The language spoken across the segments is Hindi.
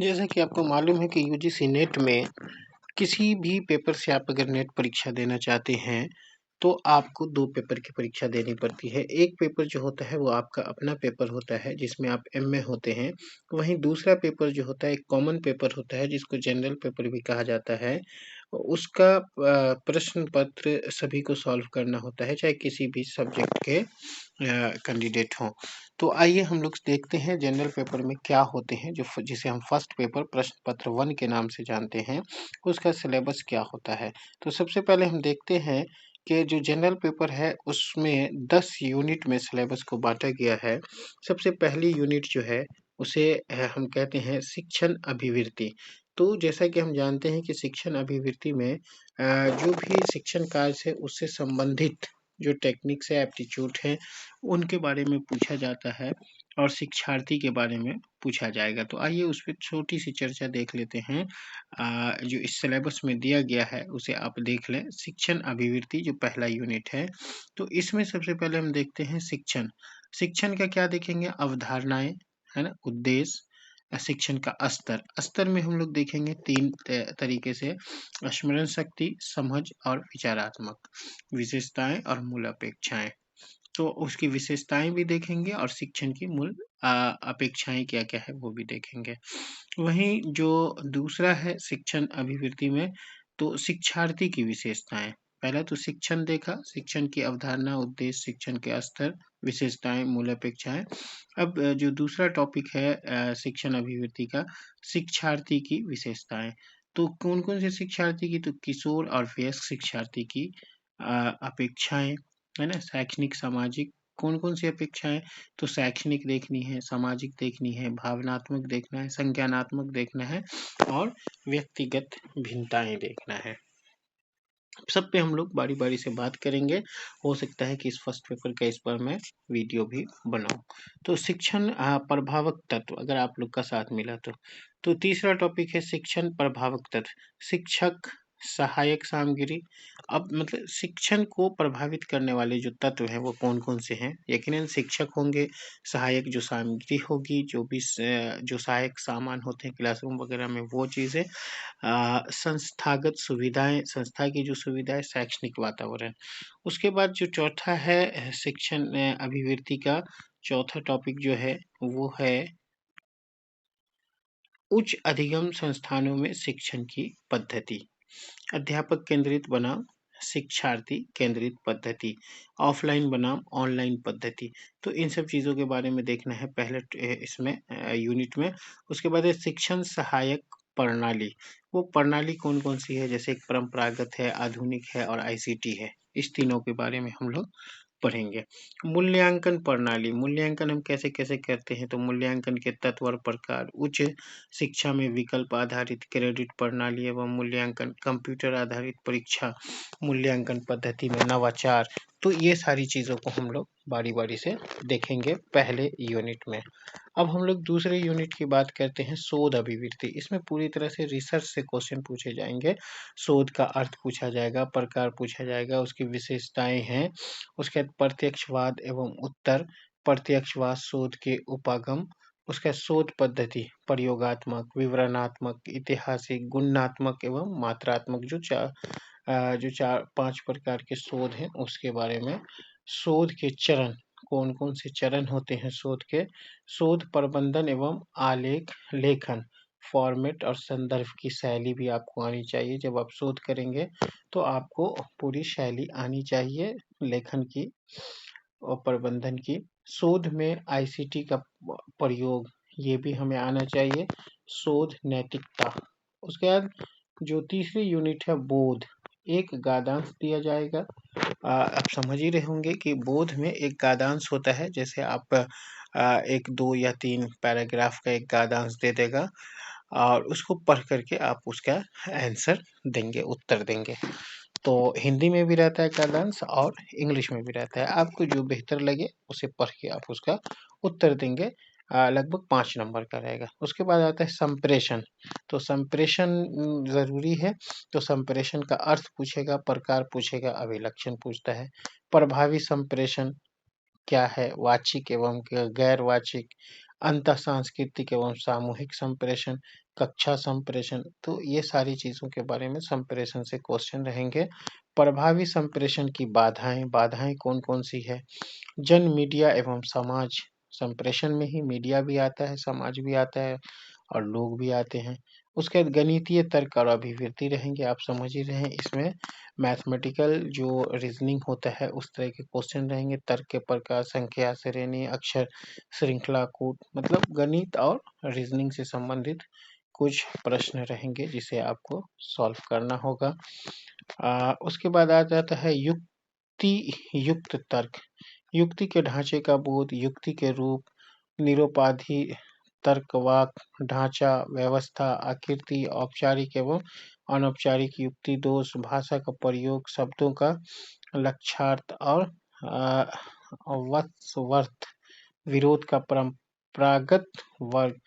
जैसा कि आपको मालूम है कि यूजीसी नेट में किसी भी पेपर से आप अगर नेट परीक्षा देना चाहते हैं, तो आपको 2 पेपर की परीक्षा देनी पड़ती है। एक पेपर जो होता है वो आपका अपना पेपर होता है जिसमें आप एमए होते हैं। वहीं दूसरा पेपर जो होता है एक कॉमन पेपर होता है जिसको जनरल पेपर भी कहा जाता है। उसका प्रश्न पत्र सभी को सॉल्व करना होता है, चाहे किसी भी सब्जेक्ट के कैंडिडेट हों। तो आइए हम लोग देखते हैं जनरल पेपर में क्या होते हैं जिसे हम फर्स्ट पेपर प्रश्न पत्र 1 के नाम से जानते हैं, उसका सिलेबस क्या होता है। तो सबसे पहले हम देखते हैं कि जो जनरल पेपर है उसमें 10 यूनिट में सिलेबस को बाँटा गया है। सबसे पहली यूनिट जो है उसे हम कहते हैं शिक्षण अभिवृत्ति। तो जैसा कि हम जानते हैं कि शिक्षण अभिवृत्ति में जो भी शिक्षण कार्य से उससे संबंधित जो टेक्निक्स है, एप्टीट्यूड है, उनके बारे में पूछा जाता है और शिक्षार्थी के बारे में पूछा जाएगा। तो आइए उस पे छोटी-सी चर्चा देख लेते हैं। जो इस सिलेबस में दिया गया है उसे आप देख लें। शिक्षण अभिवृत्ति जो पहला यूनिट है, तो इसमें सबसे पहले हम देखते हैं शिक्षण। शिक्षण का क्या देखेंगे? अवधारणाएँ, है ना? उद्देश्य, शिक्षण का स्तर। स्तर में हम लोग देखेंगे 3 तरीके से स्मरण शक्ति, समझ और विचारात्मक, विशेषताएँ और मूल अपेक्षाएँ। तो उसकी विशेषताएँ भी देखेंगे और शिक्षण की मूल अपेक्षाएँ क्या-क्या है वो भी देखेंगे। वहीं जो दूसरा है शिक्षण अभिवृत्ति में, तो शिक्षार्थी की विशेषताएँ। पहला तो शिक्षण देखा, शिक्षण की अवधारणा, उद्देश्य, शिक्षण के स्तर, विशेषताएँ, मूल अपेक्षाएँ। अब जो दूसरा टॉपिक है शिक्षण अभिवृत्ति का, शिक्षार्थी की विशेषताएँ। तो कौन-कौन से शिक्षार्थी की? तो किशोर और वयस्क शिक्षार्थी की अपेक्षाएँ, है ना? शैक्षणिक, सामाजिक कौन-कौन सी अपेक्षाएँ? तो शैक्षणिक देखनी है, सामाजिक देखनी है, भावनात्मक देखना है, संज्ञानात्मक देखना है और व्यक्तिगत भिन्नताएँ देखना है। सब पे हम लोग बारी-बारी से बात करेंगे। हो सकता है कि इस फर्स्ट पेपर का इस पर मैं वीडियो भी बनाऊँ। तो शिक्षण प्रभावक तत्व अगर आप लोग का साथ मिला तो। तो तीसरा टॉपिक है शिक्षण प्रभावक तत्व। शिक्षक, सहायक सामग्री। अब मतलब शिक्षण को प्रभावित करने वाले जो तत्व हैं वो कौन-कौन से हैं? यकीनन शिक्षक होंगे, सहायक जो सामग्री होगी, जो सहायक सामान होते हैं क्लासरूम वगैरह में वो चीज़ें, संस्थागत सुविधाएँ, संस्था की जो सुविधाएँ, शैक्षणिक वातावरण। उसके बाद जो चौथा है शिक्षण अभिवृत्ति का चौथा टॉपिक जो है वो है उच्च अधिगम संस्थानों में शिक्षण की पद्धति। अध्यापक केंद्रित बनाम शिक्षार्थी केंद्रित पद्धति, ऑफलाइन बनाम ऑनलाइन पद्धति। तो इन सब चीज़ों के बारे में देखना है पहले इसमें यूनिट में। उसके बाद है शिक्षण सहायक प्रणाली। वो प्रणाली कौन-कौन सी है? जैसे एक परंपरागत है, आधुनिक है और आईसीटी है। इस तीनों के बारे में हम लोग पढ़ेंगे। मूल्यांकन प्रणाली, मूल्यांकन हम कैसे-कैसे करते हैं? तो मूल्यांकन के तत्व और प्रकार, उच्च शिक्षा में विकल्प आधारित क्रेडिट प्रणाली एवं मूल्यांकन, कंप्यूटर आधारित परीक्षा मूल्यांकन पद्धति में नवाचार। तो ये सारी चीज़ों को हम लोग बारी-बारी से देखेंगे पहले यूनिट में। अब हम लोग दूसरे यूनिट की बात करते हैं शोध अभिवृत्ति। इसमें पूरी तरह से रिसर्च से क्वेश्चन पूछे जाएँगे। शोध का अर्थ पूछा जाएगा, प्रकार पूछा जाएगा, उसकी विशेषताएँ हैं। उसके बाद प्रत्यक्षवाद एवं उत्तर, प्रत्यक्षवाद शोध के उपागम, उसका शोध पद्धति प्रयोगात्मक, विवरणात्मक, ऐतिहासिक, गुणात्मक एवं मात्रात्मक जो 4-5 प्रकार के शोध हैं उसके बारे में। शोध के चरण, कौन-कौन से चरण होते हैं शोध के? शोध प्रबंधन एवं आलेख लेखन, फॉर्मेट और संदर्भ की शैली भी आपको आनी चाहिए। जब आप शोध करेंगे तो आपको पूरी शैली आनी चाहिए लेखन की और प्रबंधन की। शोध में आईसीटी का प्रयोग ये भी हमें आना चाहिए। शोध नैतिकता। उसके बाद जो तीसरी यूनिट है बोध, एक गादांश दिया जाएगा। आप समझ ही रहे होंगे कि बोध में एक गादांश होता है। जैसे आप 1, 2 या 3 पैराग्राफ का एक गादांश दे देगा और उसको पढ़ करके आप उसका आंसर देंगे, उत्तर देंगे। तो हिंदी में भी रहता है गादांश और इंग्लिश में भी रहता है। आपको जो बेहतर लगे उसे पढ़ के आप उसका उत्तर देंगे। लगभग 5 नंबर का रहेगा। उसके बाद आता है संप्रेषण। तो संप्रेषण ज़रूरी है। तो संप्रेषण का अर्थ पूछेगा, प्रकार पूछेगा, अभिलक्षण पूछता है। प्रभावी संप्रेषण क्या है? वाचिक एवं गैर वाचिक, अंतः सांस्कृतिक एवं सामूहिक संप्रेषण, कक्षा संप्रेषण, तो ये सारी चीज़ों के बारे में संप्रेषण से क्वेश्चन रहेंगे। प्रभावी संप्रेषण की बाधाएँ, बाधाएँ कौन-कौन सी है? जन मीडिया एवं समाज, संप्रेषण में ही मीडिया भी आता है, समाज भी आता है और लोग भी आते हैं। उसके बाद गणितीय तर्क और अभिव्यक्ति रहेंगे, आप समझ ही रहे हैं इसमें मैथमेटिकल जो रीजनिंग होता है उस तरह के क्वेश्चन रहेंगे। तर्क के प्रकार, संख्या, श्रेणी, अक्षर, श्रृंखला, कूट, मतलब गणित और रीजनिंग से संबंधित कुछ प्रश्न रहेंगे जिसे आपको सॉल्व करना होगा। उसके बाद आ जाता है युक्ति युक्त तर्क। युक्ति के ढांचे का बोध, युक्ति के रूप, निरुपाधि तर्कवाक ढांचा, व्यवस्था, आकृति, औपचारिक एवं अनौपचारिक युक्ति, दोष, भाषा का प्रयोग, शब्दों का लक्षार्थ और वत्सवर्थ, विरोध का परंपरागत वर्ग,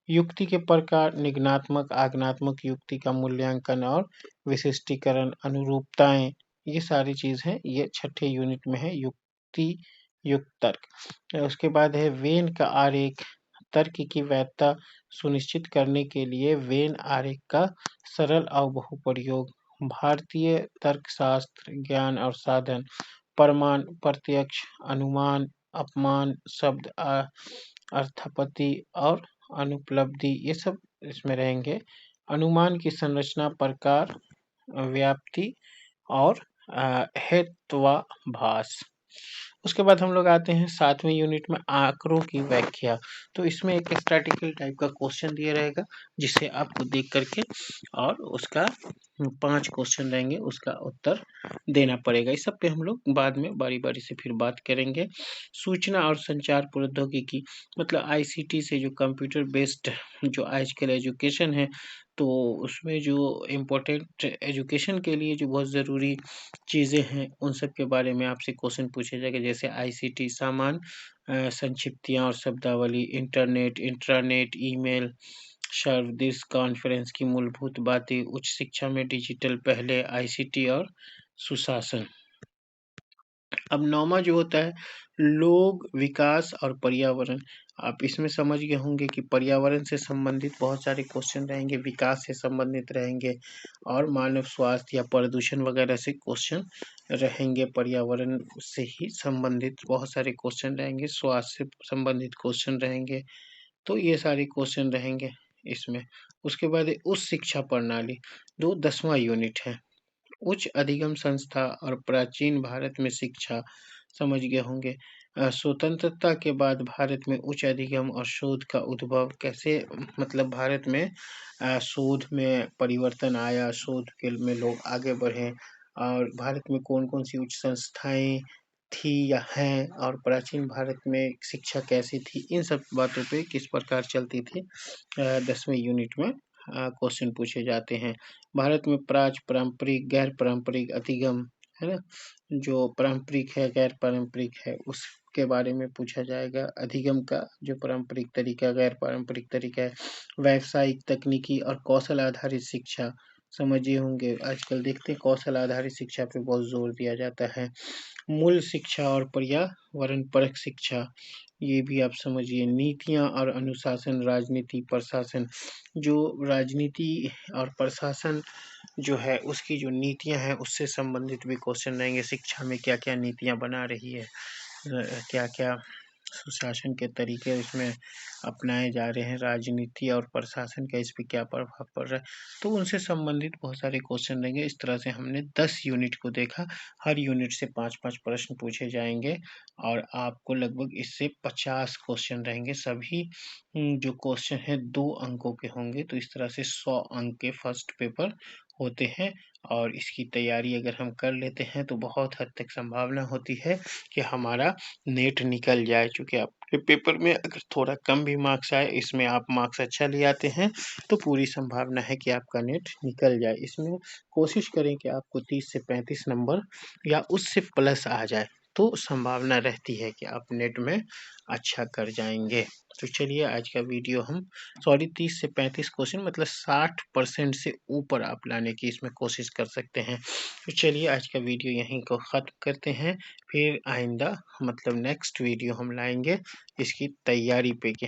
युक्ति के प्रकार, निगनात्मक, आगनात्मक युक्ति का मूल्यांकन और विशिष्टीकरण, अनुरूपताएं, ये सारी चीज है, ये छठे यूनिट में है, युक्ति युक्त तर्क। उसके बाद है वेन का आरेख, तर्क की वैधता सुनिश्चित करने के लिए वेन आरेख का सरल और बहुप्रयोग, भारतीय तर्कशास्त्र, ज्ञान और साधन, प्रमाण, प्रत्यक्ष, अनुमान, अपमान, शब्द अर्थापत्ति और अनुपलब्धि, ये सब इसमें रहेंगे। अनुमान की संरचना, प्रकार, व्याप्ति और हेत्वाभास। उसके बाद हम लोग आते हैं 7वें यूनिट में आंकड़ों की व्याख्या। तो इसमें एक स्टैटिकल टाइप का क्वेश्चन दिया रहेगा जिसे आपको देख करके और उसका 5 क्वेश्चन रहेंगे, उसका उत्तर देना पड़ेगा। इस सब पे हम लोग बाद में बारी-बारी से फिर बात करेंगे। सूचना और संचार प्रौद्योगिकी, मतलब आईसीटी से जो कंप्यूटर बेस्ड जो आजकल एजुकेशन है, तो उसमें जो इम्पोर्टेंट एजुकेशन के लिए जो बहुत ज़रूरी चीज़ें हैं उन सब के बारे में आपसे क्वेश्चन पूछे जाएंगे, जैसे आईसीटी सामान, संक्षिप्तियाँ और शब्दावली, इंटरनेट, इंट्रानेट, ईमेल, सर्वदर्शी कॉन्फ्रेंस की मूलभूत बातें, उच्च शिक्षा में डिजिटल पहले, आईसीटी और सुशासन। अब 9वां जो होता है लोग, विकास और पर्यावरण। आप इसमें समझ गए होंगे कि पर्यावरण से संबंधित बहुत सारे क्वेश्चन रहेंगे, विकास से संबंधित रहेंगे और मानव स्वास्थ्य या प्रदूषण वगैरह से क्वेश्चन रहेंगे। पर्यावरण से ही संबंधित बहुत सारे क्वेश्चन रहेंगे, स्वास्थ्य से संबंधित क्वेश्चन रहेंगे, तो ये सारे क्वेश्चन रहेंगे इसमें। उसके बाद उच्च शिक्षा प्रणाली, 10वां यूनिट है। उच्च अधिगम संस्था और प्राचीन भारत में शिक्षा, समझ गए होंगे। स्वतंत्रता के बाद भारत में उच्च अधिगम और शोध का उद्भव कैसे, मतलब भारत में शोध में परिवर्तन आया, शोध के में लोग आगे बढ़े और भारत में कौन-कौन सी उच्च संस्थाएं थी या हैं और प्राचीन भारत में शिक्षा कैसी थी, इन सब बातों पे किस प्रकार चलती थी 10वें यूनिट में क्वेश्चन पूछे जाते हैं। भारत में पारंपरिक, गैर पारंपरिक अधिगम है ना, जो पारंपरिक है, गैर पारंपरिक है, उसके बारे में पूछा जाएगा। अधिगम का जो पारंपरिक तरीका, गैर पारंपरिक तरीका है। व्यावसायिक, तकनीकी और कौशल आधारित शिक्षा, समझिए होंगे आजकल देखते हैं कौशल आधारित शिक्षा पे बहुत जोर दिया जाता है। मूल शिक्षा और पर्यावरण परक शिक्षा, ये भी आप समझिए। नीतियाँ और अनुशासन, राजनीति, प्रशासन, जो राजनीति और प्रशासन जो है उसकी जो नीतियाँ हैं उससे संबंधित भी क्वेश्चन रहेंगे। शिक्षा में क्या-क्या नीतियाँ बना रही है, क्या-क्या सुशासन के तरीके इसमें अपनाए जा रहे हैं, राजनीति और प्रशासन का इस पे क्या प्रभाव पड़ रहा है, तो उनसे संबंधित बहुत सारे क्वेश्चन रहेंगे। इस तरह से हमने 10 यूनिट को देखा, हर यूनिट से 5-5 प्रश्न पूछे जाएंगे और आपको लगभग इससे 50 क्वेश्चन रहेंगे। सभी जो क्वेश्चन है 2 अंकों के होंगे, तो इस तरह से 100 अंक के फर्स्ट पेपर होते हैं और इसकी तैयारी अगर हम कर लेते हैं तो बहुत हद तक संभावना होती है कि हमारा नेट निकल जाए। चूँकि आपके पेपर में अगर थोड़ा कम भी मार्क्स आए, इसमें आप मार्क्स अच्छा ले आते हैं तो पूरी संभावना है कि आपका नेट निकल जाए। इसमें कोशिश करें कि आपको 30 से 35 नंबर या उससे प्लस आ जाए, तो संभावना रहती है कि आप नेट में अच्छा कर जाएँगे। तो चलिए आज का वीडियो हम 30 से 35 क्वेश्चन, मतलब 60% से ऊपर आप लाने की इसमें कोशिश कर सकते हैं। तो चलिए आज का वीडियो यहीं को ख़त्म करते हैं, फिर आइंदा मतलब नेक्स्ट वीडियो हम लाएँगे इसकी तैयारी पे कि